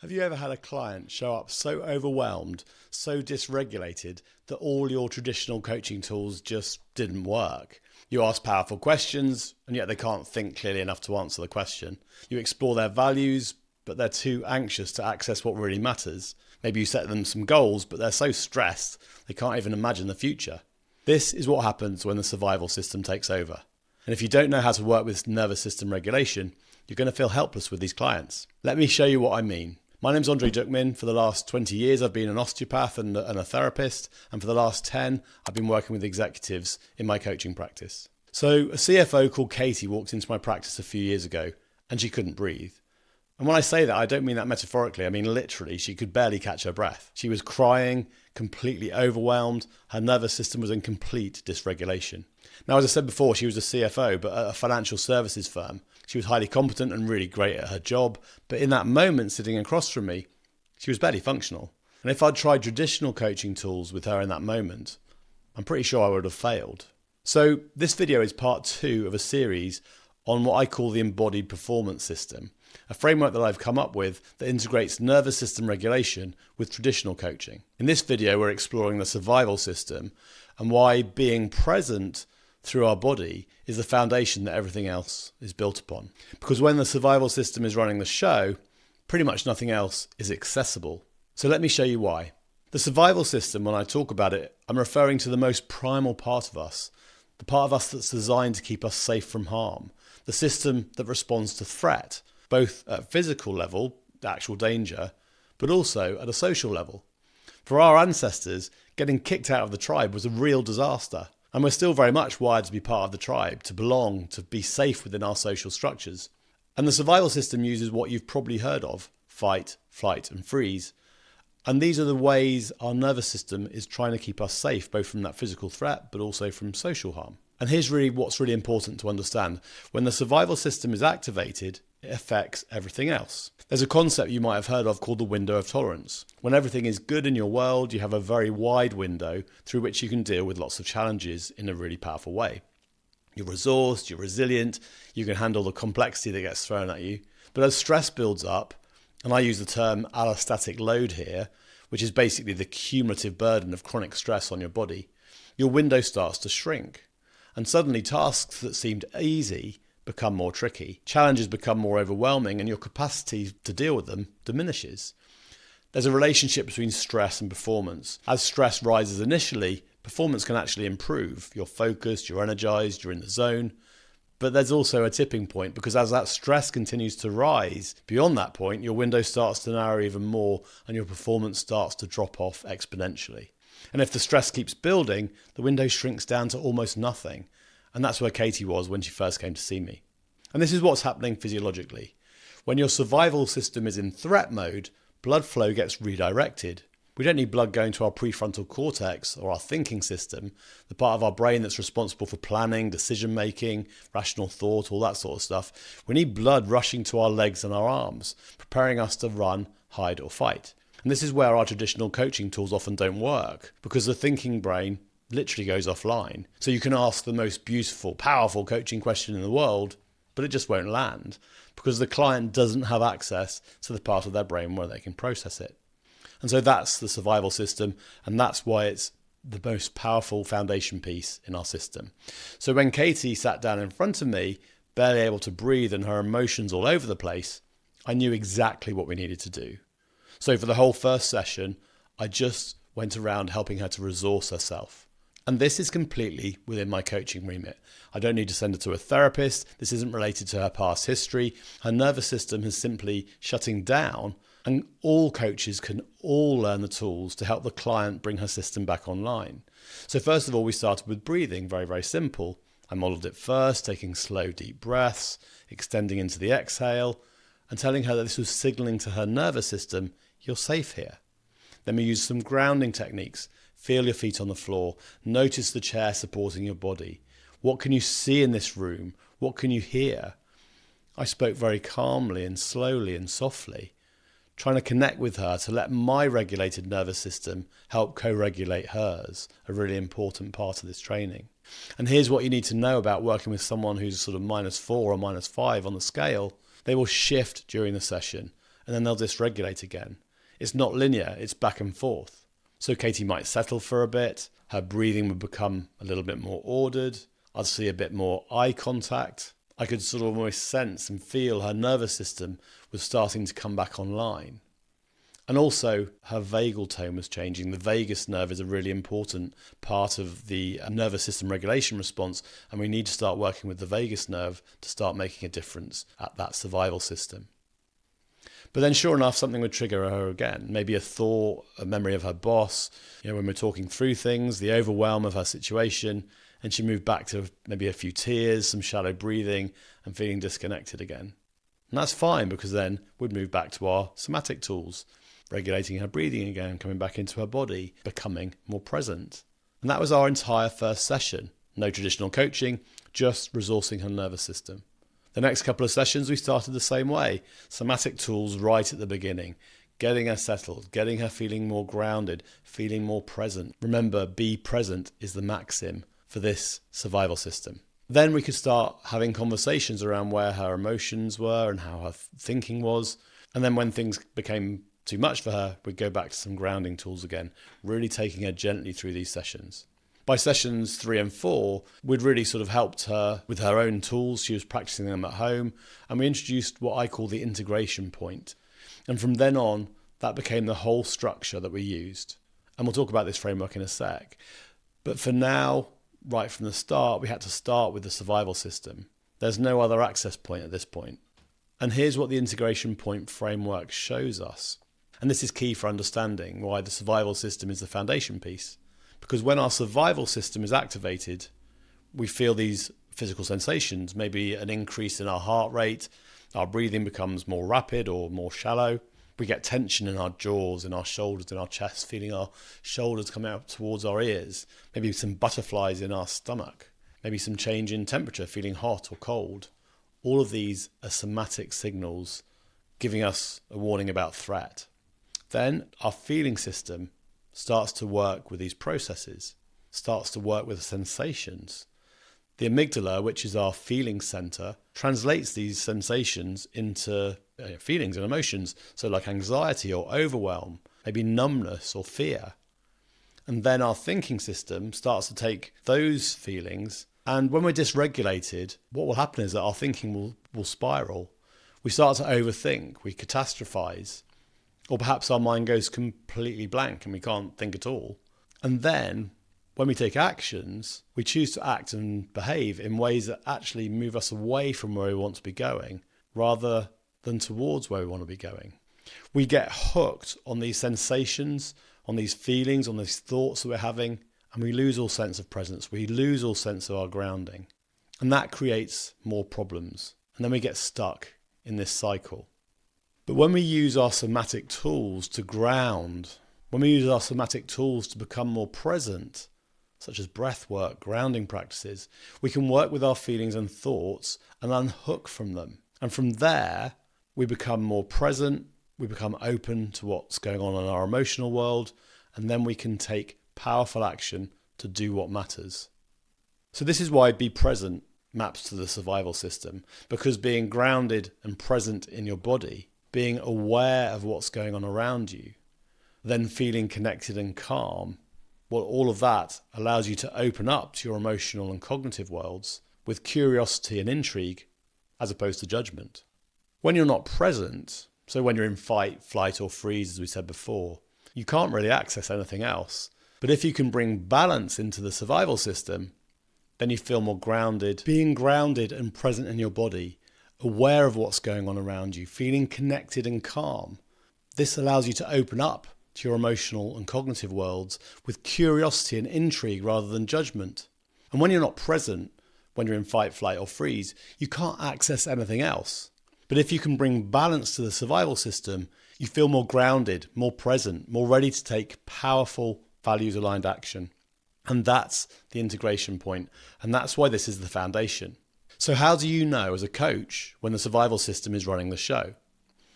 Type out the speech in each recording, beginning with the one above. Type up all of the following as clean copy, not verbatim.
Have you ever had a client show up so overwhelmed, so dysregulated, that all your traditional coaching tools just didn't work? You ask powerful questions, and yet they can't think clearly enough to answer the question. You explore their values, but they're too anxious to access what really matters. Maybe you set them some goals, but they're so stressed they can't even imagine the future. This is what happens when the survival system takes over. And if you don't know how to work with nervous system regulation, you're going to feel helpless with these clients. Let me show you what I mean. My name's Andre Dukmin. For the last 20 years, I've been an osteopath and a therapist. And for the last 10, I've been working with executives in my coaching practice. So a CFO called Katie walked into my practice a few years ago and she couldn't breathe. And when I say that, I don't mean that metaphorically. I mean literally, she could barely catch her breath. She was crying, completely overwhelmed. Her nervous system was in complete dysregulation. Now, as I said before, she was a CFO, but at a financial services firm. She was highly competent and really great at her job. But in that moment, sitting across from me, she was barely functional. And if I'd tried traditional coaching tools with her in that moment, I'm pretty sure I would have failed. So this video is part 2 of a series on what I call the Embodied Performance System, a framework that I've come up with that integrates nervous system regulation with traditional coaching. In this video, we're exploring the survival system and why being present through our body is the foundation that everything else is built upon. Because when the survival system is running the show, pretty much nothing else is accessible. So let me show you why. The survival system, when I talk about it, I'm referring to the most primal part of us, the part of us that's designed to keep us safe from harm, the system that responds to threat, both at a physical level, the actual danger, but also at a social level. For our ancestors, getting kicked out of the tribe was a real disaster. And we're still very much wired to be part of the tribe, to belong, to be safe within our social structures. And the survival system uses what you've probably heard of: fight, flight, and freeze. And these are the ways our nervous system is trying to keep us safe, both from that physical threat, but also from social harm. And here's really what's really important to understand. When the survival system is activated, it affects everything else. There's a concept you might have heard of called the window of tolerance. When everything is good in your world, you have a very wide window through which you can deal with lots of challenges in a really powerful way. You're resourced, you're resilient, you can handle the complexity that gets thrown at you. But as stress builds up, and I use the term allostatic load here, which is basically the cumulative burden of chronic stress on your body, your window starts to shrink. And suddenly tasks that seemed easy become more tricky. Challenges become more overwhelming and your capacity to deal with them diminishes. There's a relationship between stress and performance. As stress rises initially, performance can actually improve. You're focused, you're energized, you're in the zone. But there's also a tipping point, because as that stress continues to rise, beyond that point, your window starts to narrow even more and your performance starts to drop off exponentially. And if the stress keeps building, the window shrinks down to almost nothing. And that's where Katie was when she first came to see me. And this is what's happening physiologically. When your survival system is in threat mode, blood flow gets redirected. We don't need blood going to our prefrontal cortex or our thinking system, the part of our brain that's responsible for planning, decision making, rational thought, all that sort of stuff. We need blood rushing to our legs and our arms, preparing us to run, hide, or fight. And this is where our traditional coaching tools often don't work, because the thinking brain literally goes offline. So you can ask the most beautiful, powerful coaching question in the world, but it just won't land because the client doesn't have access to the part of their brain where they can process it. And so that's the survival system, and that's why it's the most powerful foundation piece in our system. So when Katie sat down in front of me, barely able to breathe and her emotions all over the place, I knew exactly what we needed to do. So for the whole first session, I just went around helping her to resource herself. And this is completely within my coaching remit. I don't need to send her to a therapist. This isn't related to her past history. Her nervous system is simply shutting down, and all coaches can all learn the tools to help the client bring her system back online. So first of all, we started with breathing, very, very simple. I modeled it first, taking slow, deep breaths, extending into the exhale, and telling her that this was signaling to her nervous system, you're safe here. Then we used some grounding techniques. Feel your feet on the floor. Notice the chair supporting your body. What can you see in this room? What can you hear? I spoke very calmly and slowly and softly, trying to connect with her to let my regulated nervous system help co-regulate hers, a really important part of this training. And here's what you need to know about working with someone who's sort of -4 or -5 on the scale. They will shift during the session and then they'll dysregulate again. It's not linear, it's back and forth. So Katie might settle for a bit, her breathing would become a little bit more ordered, I'd see a bit more eye contact. I could sort of almost sense and feel her nervous system was starting to come back online. And also her vagal tone was changing. The vagus nerve is a really important part of the nervous system regulation response, and we need to start working with the vagus nerve to start making a difference at that survival system. But then sure enough, something would trigger her again. Maybe a thought, a memory of her boss, when we're talking through things, the overwhelm of her situation, and she moved back to maybe a few tears, some shallow breathing, and feeling disconnected again. And that's fine, because then we'd move back to our somatic tools, regulating her breathing again, coming back into her body, becoming more present. And that was our entire first session. No traditional coaching, just resourcing her nervous system. The next couple of sessions we started the same way. Somatic tools right at the beginning, getting her settled, getting her feeling more grounded, feeling more present. Remember, be present is the maxim for this survival system. Then we could start having conversations around where her emotions were and how her thinking was. And then when things became too much for her, we'd go back to some grounding tools again, really taking her gently through these sessions. By sessions 3 and 4, we'd really sort of helped her with her own tools. She was practicing them at home, and we introduced what I call the integration point. And from then on, that became the whole structure that we used. And we'll talk about this framework in a sec. But for now, right from the start, we had to start with the survival system. There's no other access point at this point. And here's what the integration point framework shows us. And this is key for understanding why the survival system is the foundation piece. Because when our survival system is activated, we feel these physical sensations, maybe an increase in our heart rate, our breathing becomes more rapid or more shallow. We get tension in our jaws, in our shoulders, in our chest, feeling our shoulders coming out towards our ears, maybe some butterflies in our stomach, maybe some change in temperature, feeling hot or cold. All of these are somatic signals giving us a warning about threat. Then our feeling system starts to work with these processes, starts to work with the sensations. The amygdala, which is our feeling center, translates these sensations into feelings and emotions, so like anxiety or overwhelm, maybe numbness or fear. And then our thinking system starts to take those feelings, and when we're dysregulated, what will happen is that our thinking will spiral. We start to overthink, we catastrophize, or perhaps our mind goes completely blank and we can't think at all. And then when we take actions, we choose to act and behave in ways that actually move us away from where we want to be going, rather than towards where we want to be going. We get hooked on these sensations, on these feelings, on these thoughts that we're having, and we lose all sense of presence. We lose all sense of our grounding. And that creates more problems. And then we get stuck in this cycle. But when we use our somatic tools to ground, when we use our somatic tools to become more present, such as breath work, grounding practices, we can work with our feelings and thoughts and unhook from them. And from there, we become more present, we become open to what's going on in our emotional world, and then we can take powerful action to do what matters. So this is why be present maps to the survival system, because being grounded and present in your body, being aware of what's going on around you, then feeling connected and calm, well, all of that allows you to open up to your emotional and cognitive worlds with curiosity and intrigue as opposed to judgment. When you're not present, so when you're in fight, flight or freeze, as we said before, you can't really access anything else. But if you can bring balance into the survival system, then you feel more grounded. Being grounded and present in your body, aware of what's going on around you, feeling connected and calm. This allows you to open up to your emotional and cognitive worlds with curiosity and intrigue rather than judgment. And when you're not present, when you're in fight, flight or freeze, you can't access anything else. But if you can bring balance to the survival system, you feel more grounded, more present, more ready to take powerful, values-aligned action. And that's the integration point. And that's why this is the foundation. So how do you know as a coach when the survival system is running the show?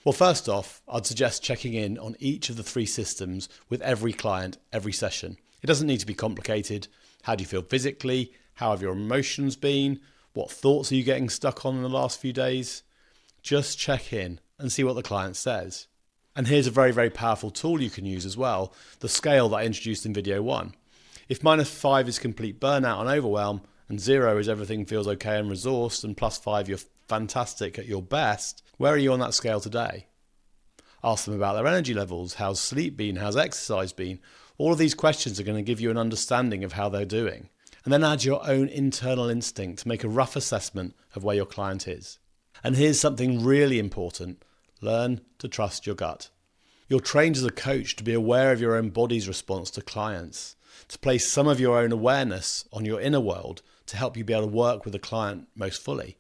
Well, first off, I'd suggest checking in on each of the 3 systems with every client, every session. It doesn't need to be complicated. How do you feel physically? How have your emotions been? What thoughts are you getting stuck on in the last few days? Just check in and see what the client says. And here's a very, very powerful tool you can use as well, the scale that I introduced in video 1. If -5 is complete burnout and overwhelm, and 0 is everything feels okay and resourced, and +5 you're fantastic at your best, where are you on that scale today? Ask them about their energy levels, how's sleep been, how's exercise been. All of these questions are going to give you an understanding of how they're doing. And then add your own internal instinct to make a rough assessment of where your client is. And here's something really important. Learn to trust your gut. You're trained as a coach to be aware of your own body's response to clients, to place some of your own awareness on your inner world to help you be able to work with the client most fully.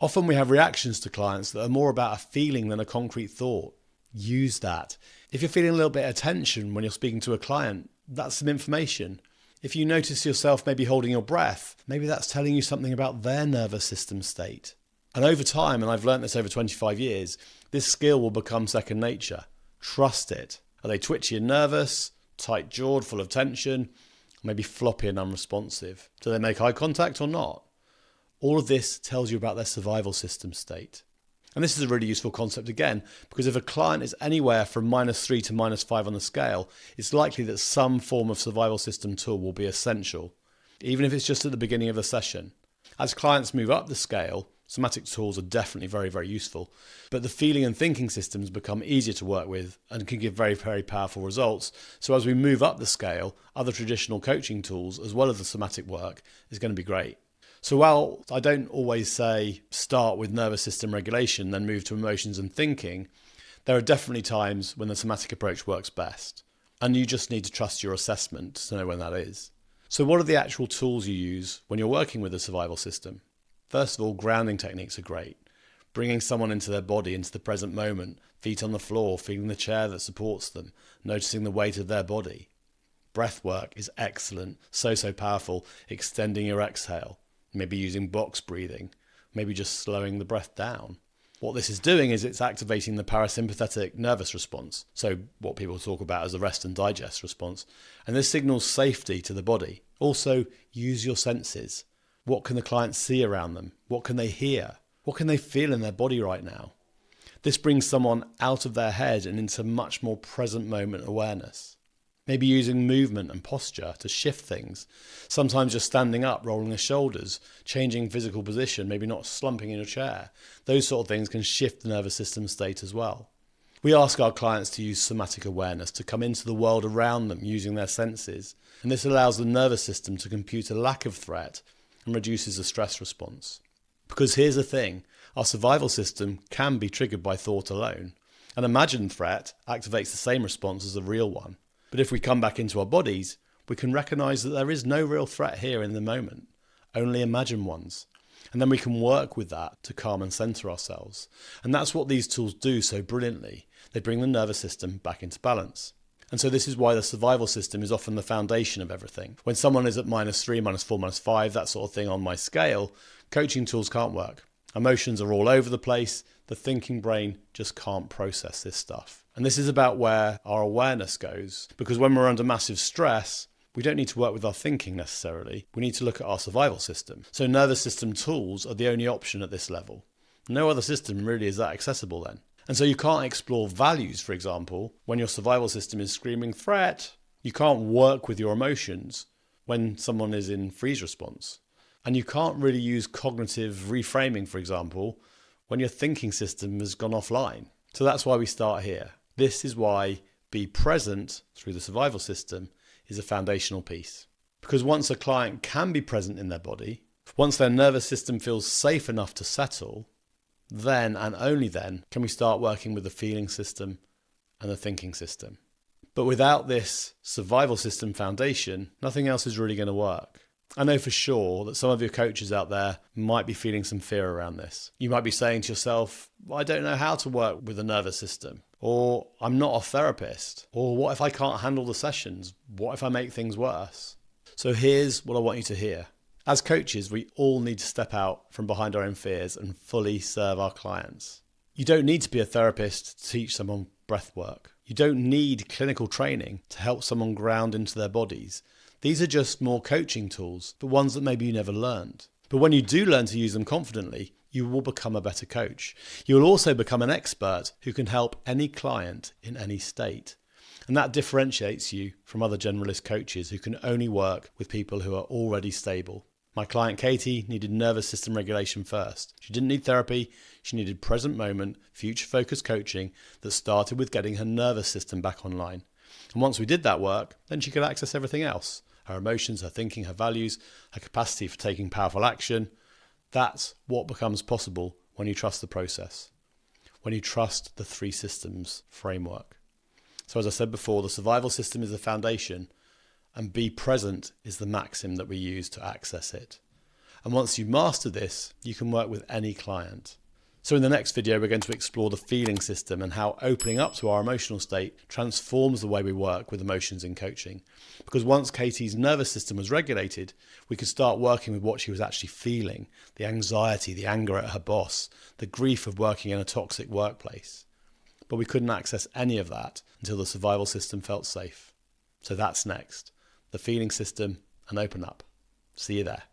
Often we have reactions to clients that are more about a feeling than a concrete thought. Use that. If you're feeling a little bit of tension when you're speaking to a client, that's some information. If you notice yourself maybe holding your breath, maybe that's telling you something about their nervous system state. And over time, and I've learned this over 25 years, this skill will become second nature. Trust it. Are they twitchy and nervous, tight-jawed, full of tension, maybe floppy and unresponsive? Do they make eye contact or not? All of this tells you about their survival system state. And this is a really useful concept again, because if a client is anywhere from -3 to -5 on the scale, it's likely that some form of survival system tool will be essential, even if it's just at the beginning of the session. As clients move up the scale, somatic tools are definitely very, very useful, but the feeling and thinking systems become easier to work with and can give very, very powerful results. So as we move up the scale, other traditional coaching tools, as well as the somatic work, is going to be great. So while I don't always say start with nervous system regulation, then move to emotions and thinking, there are definitely times when the somatic approach works best. And you just need to trust your assessment to know when that is. So what are the actual tools you use when you're working with the survival system? First of all, grounding techniques are great. Bringing someone into their body, into the present moment, feet on the floor, feeling the chair that supports them, noticing the weight of their body. Breath work is excellent, so powerful, extending your exhale. Maybe using box breathing, maybe just slowing the breath down. What this is doing is it's activating the parasympathetic nervous response, so what people talk about as the rest and digest response, and this signals safety to the body. Also, use your senses. What can the client see around them? What can they hear? What can they feel in their body right now? This brings someone out of their head and into much more present moment awareness. Maybe using movement and posture to shift things. Sometimes just standing up, rolling the shoulders, changing physical position, maybe not slumping in a chair. Those sort of things can shift the nervous system state as well. We ask our clients to use somatic awareness to come into the world around them using their senses. And this allows the nervous system to compute a lack of threat and reduces the stress response. Because here's the thing, our survival system can be triggered by thought alone. An imagined threat activates the same response as a real one. But if we come back into our bodies, we can recognize that there is no real threat here in the moment, only imagined ones. And then we can work with that to calm and center ourselves. And that's what these tools do so brilliantly. They bring the nervous system back into balance. And so this is why the survival system is often the foundation of everything. When someone is at -3, -4, -5, that sort of thing on my scale, coaching tools can't work. Emotions are all over the place. The thinking brain just can't process this stuff. And this is about where our awareness goes. Because when we're under massive stress, we don't need to work with our thinking necessarily. We need to look at our survival system. So nervous system tools are the only option at this level. No other system really is that accessible then. And so you can't explore values, for example, when your survival system is screaming threat. You can't work with your emotions when someone is in freeze response. And you can't really use cognitive reframing, for example, when your thinking system has gone offline. So that's why we start here. This is why be present through the survival system is a foundational piece. Because once a client can be present in their body, once their nervous system feels safe enough to settle, then and only then can we start working with the feeling system and the thinking system. But without this survival system foundation, nothing else is really going to work. I know for sure that some of your coaches out there might be feeling some fear around this. You might be saying to yourself, I don't know how to work with the nervous system. Or I'm not a therapist. Or what if I can't handle the sessions? What if I make things worse? So here's what I want you to hear. As coaches, we all need to step out from behind our own fears and fully serve our clients. You don't need to be a therapist to teach someone breath work. You don't need clinical training to help someone ground into their bodies. These are just more coaching tools, but ones that maybe you never learned. But when you do learn to use them confidently, you will become a better coach. You will also become an expert who can help any client in any state. And that differentiates you from other generalist coaches who can only work with people who are already stable. My client Katie needed nervous system regulation first. She didn't need therapy. She needed present moment, future focused coaching that started with getting her nervous system back online. And once we did that work, then she could access everything else. Her emotions, her thinking, her values, her capacity for taking powerful action. That's what becomes possible when you trust the process, when you trust the 3 systems framework. So as I said before, the survival system is the foundation, and be present is the maxim that we use to access it. And once you master this, you can work with any client. So in the next video, we're going to explore the feeling system and how opening up to our emotional state transforms the way we work with emotions in coaching. Because once Katie's nervous system was regulated, we could start working with what she was actually feeling, the anxiety, the anger at her boss, the grief of working in a toxic workplace. But we couldn't access any of that until the survival system felt safe. So that's next, the feeling system and open up. See you there.